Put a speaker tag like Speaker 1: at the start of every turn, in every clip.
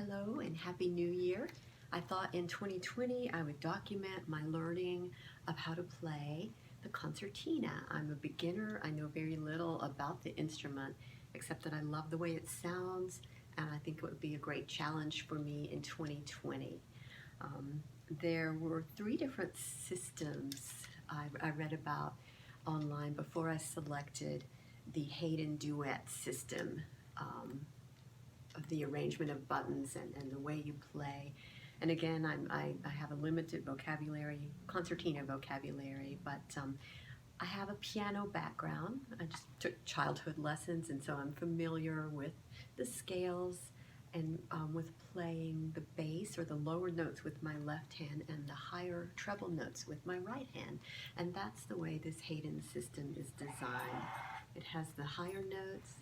Speaker 1: Hello and Happy New Year. I thought in 2020 I would document my learning of how to play the concertina. I'm a beginner. I know very little about the instrument except that I love the way it sounds, and I think it would be a great challenge for me in 2020. There were three different systems I read about online before I selected the Hayden Duet system. Of the arrangement of buttons and the way you play. And again, I have a limited vocabulary, concertina vocabulary, but I have a piano background. I just took childhood lessons, and so I'm familiar with the scales and with playing the bass or the lower notes with my left hand and the higher treble notes with my right hand. And that's the way this Hayden system is designed. It has the higher notes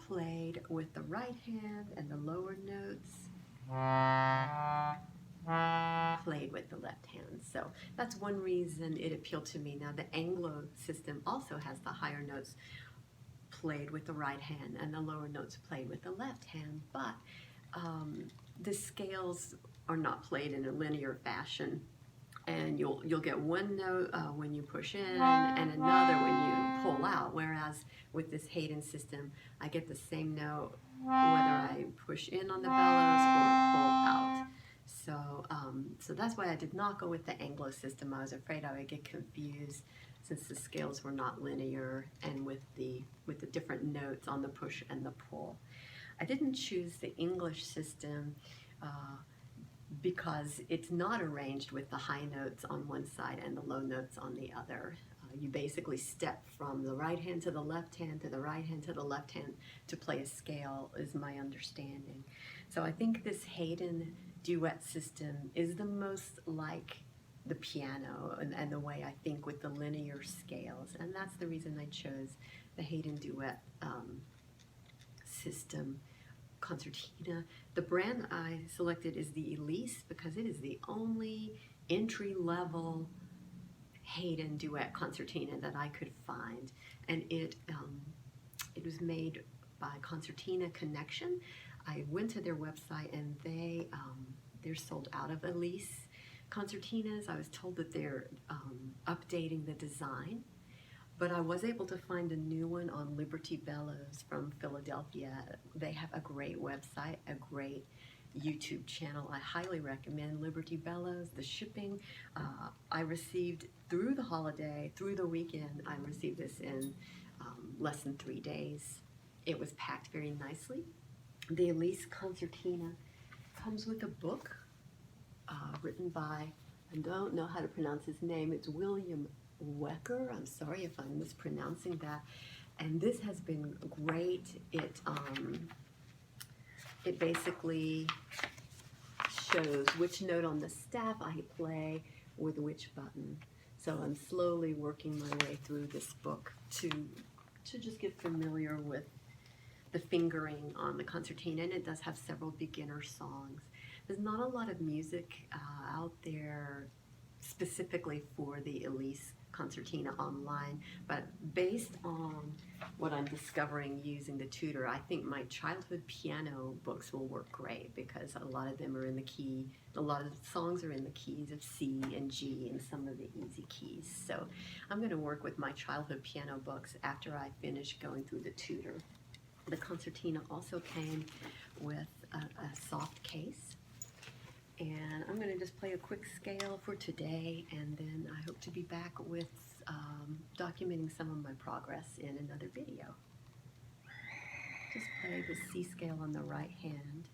Speaker 1: played with the right hand and the lower notes played with the left hand. So that's one reason it appealed to me. Now the Anglo system also has the higher notes played with the right hand and the lower notes played with the left hand, but the scales are not played in a linear fashion. And you'll get one note when you push in and another when you pull out, whereas with this Hayden system I get the same note whether I push in on the bellows or pull out. So that's why I did not go with the Anglo system. I was afraid I would get confused since the scales were not linear and with the different notes on the push and the pull. I didn't choose the English system because it's not arranged with the high notes on one side and the low notes on the other. You basically step from the right hand to the left hand to the right hand to the left hand to play a scale, is my understanding. So I think this Hayden Duet system is the most like the piano and the way I think with the linear scales, and that's the reason I chose the Hayden Duet system concertina. The brand I selected is the Elise because it is the only entry-level Hayden Duet Concertina that I could find, and it was made by Concertina Connection. I went to their website and they're sold out of Elise concertinas. I was told that they're updating the design, but I was able to find a new one on Liberty Bellows from Philadelphia. They have a great website, a great YouTube channel. I highly recommend Liberty Bellows. The shipping I received through the holiday, through the weekend, I received this in less than 3 days. It was packed very nicely. The Elise Concertina comes with a book written by, I don't know how to pronounce his name, it's William Wecker. I'm sorry if I'm mispronouncing that. And this has been great. It basically shows which note on the staff I play with which button. So I'm slowly working my way through this book to just get familiar with the fingering on the concertina, and it does have several beginner songs. There's not a lot of music out there specifically for the Elise concertina online, but based on what I'm discovering using the tutor, I think my childhood piano books will work great because a lot of them are in the key, a lot of the songs are in the keys of C and G and some of the easy keys. So I'm going to work with my childhood piano books after I finish going through the tutor. The concertina also came with a soft case. And I'm going to just play a quick scale for today, and then I hope to be back with documenting some of my progress in another video. Just play the C scale on the right hand.